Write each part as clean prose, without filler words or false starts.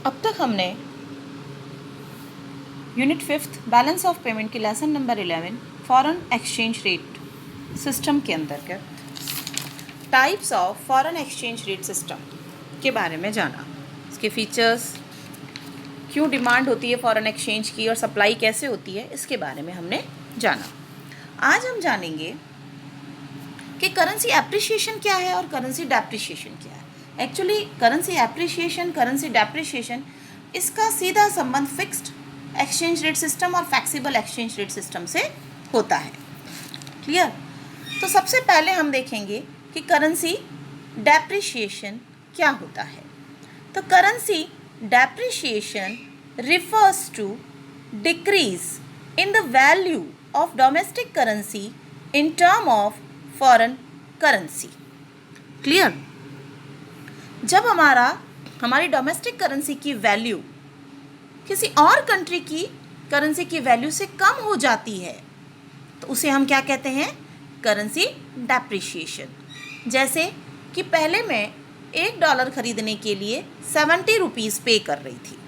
अब तक हमने यूनिट 5 बैलेंस ऑफ पेमेंट की lesson number 11 foreign exchange rate system के अंतर्गत types of foreign exchange rate system के बारे में जाना, इसके फीचर्स, क्यों डिमांड होती है फॉरेन एक्सचेंज की और सप्लाई कैसे होती है, इसके बारे में हमने जाना। आज हम जानेंगे कि करेंसी एप्रिसिएशन क्या है और करेंसी डेप्रिसिएशन क्या है। Actually currency appreciation, currency depreciation, इसका सीधा संबंध फिक्स्ड एक्सचेंज रेट सिस्टम और फ्लेक्सिबल एक्सचेंज रेट सिस्टम से होता है। क्लियर? तो सबसे पहले हम देखेंगे कि करेंसी डेप्रिसिएशन क्या होता है। तो currency depreciation refers to decrease in the value of domestic currency in term of foreign currency. Clear? जब हमारी डोमेस्टिक करेंसी की वैल्यू किसी और कंट्री की करेंसी की वैल्यू से कम हो जाती है तो उसे हम क्या कहते हैं? Currency depreciation. जैसे कि पहले मैं $1 खरीदने के लिए 70 रुपीज़ पे कर रही थी।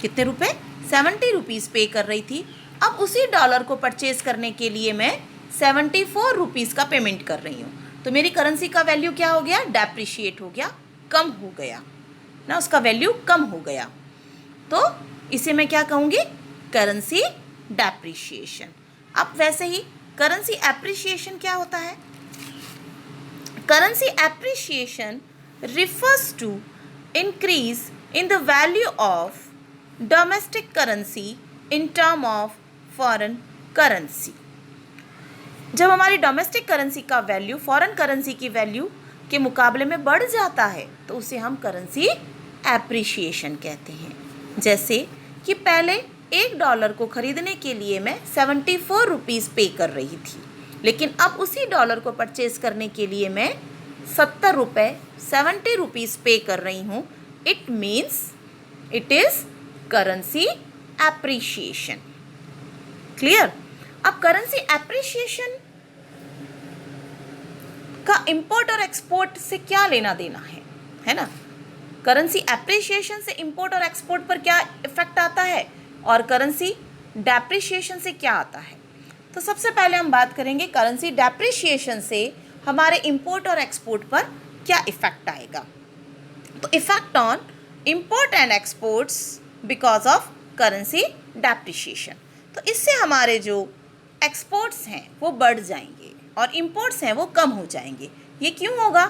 कितने रुपए? 70 रुपीज़ पे कर रही थी। अब उसी डॉलर को परचेज करने के लिए मैं 74 रुपीज़ का पेमेंट कर रही हूँ, तो मेरी करेंसी का वैल्यू क्या हो गया? डेप्रिशिएट हो गया, कम हो गया ना, उसका वैल्यू कम हो गया। तो इसे मैं क्या कहूँगी? Currency depreciation. अब वैसे ही करेंसी एप्रिशिएशन क्या होता है? Currency appreciation refers to increase in the value of domestic currency in term of foreign currency। जब हमारी डोमेस्टिक करेंसी का वैल्यू फॉरेन करेंसी की वैल्यू के मुकाबले में बढ़ जाता है तो उसे हम करेंसी एप्रिशिएशन कहते हैं। जैसे कि पहले $1 को खरीदने के लिए मैं 74 रुपीज़ पे कर रही थी, लेकिन अब उसी डॉलर को परचेज करने के लिए मैं 70 रुपीज़ पे कर रही हूँ। It means it is currency appreciation. Clear? अब करेंसी एप्रिशिएशन का इंपोर्ट और एक्सपोर्ट से क्या लेना देना है ना? करेंसी एप्रिशिएशन से इंपोर्ट और एक्सपोर्ट पर क्या इफेक्ट आता है और करेंसी डेप्रिशिएशन से क्या आता है। तो सबसे पहले हम बात करेंगे करेंसी डेप्रिशिएशन से हमारे इंपोर्ट और एक्सपोर्ट पर क्या इफेक्ट आएगा। तो effect on import and exports because of currency depreciation. तो इससे हमारे जो एक्सपोर्ट्स हैं वो बढ़ जाएंगे और इंपोर्ट्स हैं वो कम हो जाएंगे। ये क्यों होगा?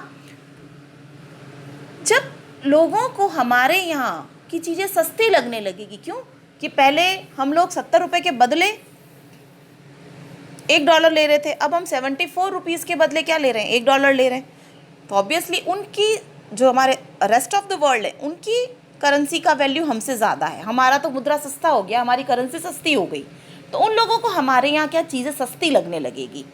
जब लोगों को हमारे यहाँ की चीज़ें सस्ती लगने लगेगी। क्यों? कि पहले हम लोग 70 रुपये के बदले $1 ले रहे थे, अब हम 74 रुपीज़ के बदले क्या ले रहे हैं? $1 ले रहे हैं। तो ऑब्वियसली उनकी जो हमारे रेस्ट ऑफ द वर्ल्ड है उनकी करेंसी का वैल्यू हमसे ज़्यादा है। हमारा तो मुद्रा सस्ता हो गया, हमारी करेंसी सस्ती हो गई, तो उन लोगों को हमारे यहाँ क्या चीज़ें सस्ती लगने लगेगी,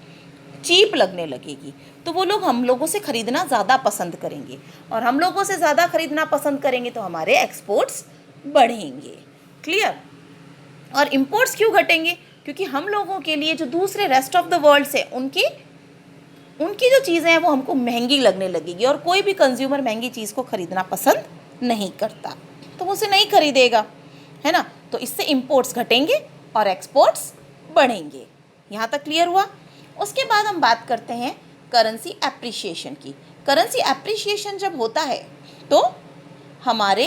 चीप लगने लगेगी, तो वो लोग हम लोगों से ख़रीदना ज़्यादा पसंद करेंगे और हम लोगों से ज़्यादा ख़रीदना पसंद करेंगे तो हमारे एक्सपोर्ट्स बढ़ेंगे। क्लियर? और इंपोर्ट्स क्यों घटेंगे? क्योंकि हम लोगों के लिए जो दूसरे रेस्ट ऑफ द वर्ल्ड से उनकी जो चीज़ें हैं वो हमको महंगी लगने लगेगी और कोई भी कंज्यूमर महंगी चीज़ को ख़रीदना पसंद नहीं करता, तो वो उसे नहीं खरीदेगा, है ना? तो इससे इंपोर्ट्स घटेंगे और एक्सपोर्ट्स बढ़ेंगे। यहाँ तक क्लियर हुआ? उसके बाद हम बात करते हैं करेंसी एप्रिशिएशन की। करेंसी एप्रिशिएशन जब होता है तो हमारे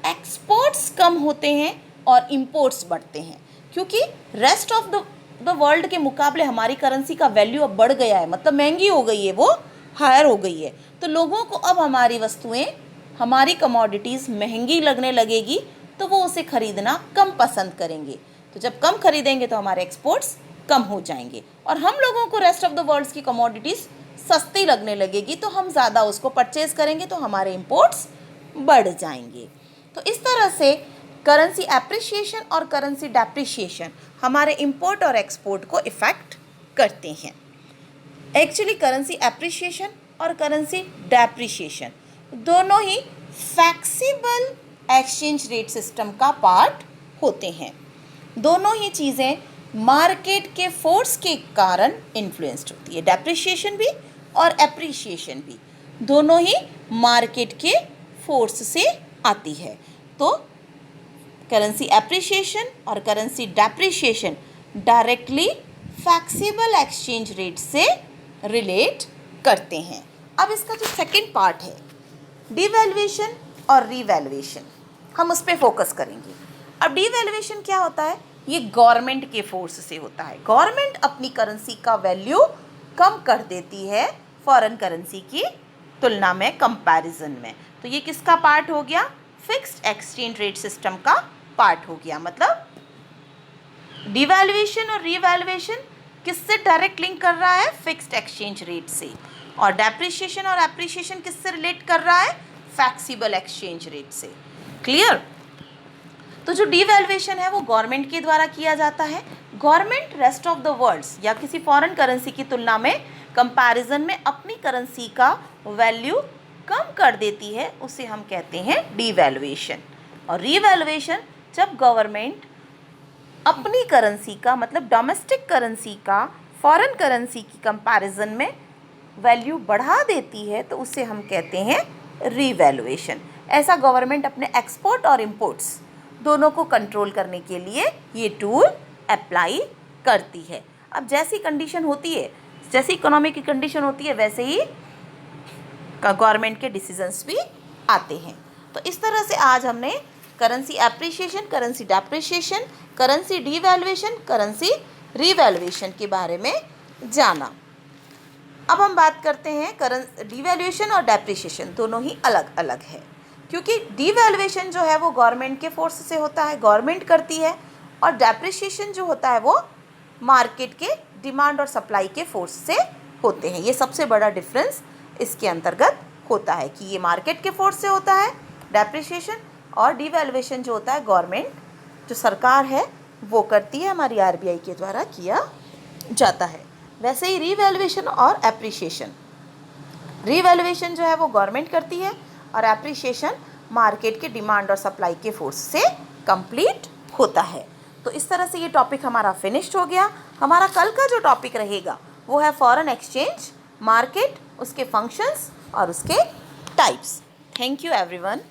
एक्सपोर्ट्स कम होते हैं और इंपोर्ट्स बढ़ते हैं, क्योंकि रेस्ट ऑफ द वर्ल्ड के मुकाबले हमारी करेंसी का वैल्यू अब बढ़ गया है, मतलब महंगी हो गई है, वो हायर हो गई है। तो लोगों को अब हमारी वस्तुएं, हमारी कमोडिटीज़ महंगी लगने लगेगी तो वो उसे ख़रीदना कम पसंद करेंगे। तो जब कम खरीदेंगे तो हमारे एक्सपोर्ट्स कम हो जाएंगे और हम लोगों को रेस्ट ऑफ द वर्ल्ड की कमोडिटीज़ सस्ती लगने लगेगी तो हम ज़्यादा उसको परचेज़ करेंगे तो हमारे इंपोर्ट्स बढ़ जाएंगे। तो इस तरह से करेंसी एप्रिशिएशन और करेंसी डेप्रिशिएशन हमारे इंपोर्ट और एक्सपोर्ट को इफ़ेक्ट करते हैं। एक्चुअली करेंसी एप्रिशिएशन और करेंसी डेप्रिशिएशन दोनों ही फ्लेक्सिबल एक्सचेंज रेट सिस्टम का पार्ट होते हैं। दोनों ही चीज़ें मार्केट के फोर्स के कारण इन्फ्लुएंस्ड होती है। डेप्रिशिएशन भी और एप्रिशिएशन भी दोनों ही मार्केट के फोर्स से आती है। तो करेंसी एप्रिसिएशन और currency depreciation directly flexible exchange rate से रिलेट करते हैं। अब इसका जो सेकंड पार्ट है डिवैल्यूएशन और रीवैल्यूएशन, हम उस पर फोकस करेंगे। अब डिवैल्यूएशन क्या होता है? ये गवर्नमेंट के फोर्स से होता है। गवर्नमेंट अपनी करेंसी का वैल्यू कम कर देती है फॉरेन करेंसी की तुलना में, कंपैरिजन में। तो ये किसका पार्ट हो गया? फिक्स्ड एक्सचेंज रेट सिस्टम का पार्ट हो गया। मतलब डिवैल्यूएशन और रीवैल्यूएशन किससे डायरेक्ट लिंक कर रहा है? फिक्स्ड एक्सचेंज रेट से। और डेप्रिसिएशन और एप्रिसिएशन किससे रिलेट कर रहा है? फ्लेक्सिबल एक्सचेंज रेट से। क्लियर? तो जो डिवैल्यूएशन है वो गवर्नमेंट के द्वारा किया जाता है। Government rest of the worlds या किसी फॉरेन करेंसी की तुलना में कंपैरिजन में अपनी करेंसी का वैल्यू कम कर देती है, उसे हम कहते हैं डिवैल्यूएशन। और रीवैल्यूएशन जब गवर्नमेंट अपनी करेंसी का मतलब डोमेस्टिक करेंसी का फॉरेन करेंसी की कंपैरिजन में वैल्यू बढ़ा देती है, तो उसे हम कहते हैं रीवैल्यूएशन। ऐसा गवर्नमेंट अपने एक्सपोर्ट और इंपोर्ट्स दोनों को कंट्रोल करने के लिए ये टूल अप्लाई करती है। अब जैसी कंडीशन होती है, जैसी इकोनॉमी की कंडीशन होती है, वैसे ही गवर्नमेंट के डिसीजंस भी आते हैं। तो इस तरह से आज हमने currency appreciation, currency depreciation, currency devaluation, currency revaluation के बारे में जाना। अब हम बात करते हैं डिवैल्यूएशन और डेप्रिसिएशन दोनों ही अलग अलग है, क्योंकि डिवैल्यूएशन जो है वो गवर्नमेंट के फोर्स से होता है, गवर्नमेंट करती है, और डेप्रिसिएशन जो होता है वो मार्केट के डिमांड और सप्लाई के फोर्स से होते हैं। ये सबसे बड़ा डिफरेंस इसके अंतर्गत होता है कि ये मार्केट के फोर्स से होता है डेप्रिसिएशन, और डिवैल्यूएशन जो होता है गवर्नमेंट जो सरकार है वो करती है, हमारी आरबीआई के द्वारा किया जाता है। वैसे ही रीवैल्यूएशन और एप्रिसिएशन, रीवैल्यूएशन जो है वो गवर्नमेंट करती है और एप्रिसिएशन मार्केट के डिमांड और सप्लाई के फोर्स से कंप्लीट होता है। तो इस तरह से ये टॉपिक हमारा फिनिश्ड हो गया। हमारा कल का जो टॉपिक रहेगा वो है फॉरेन एक्सचेंज मार्केट, उसके फंक्शंस और उसके टाइप्स। Thank you everyone.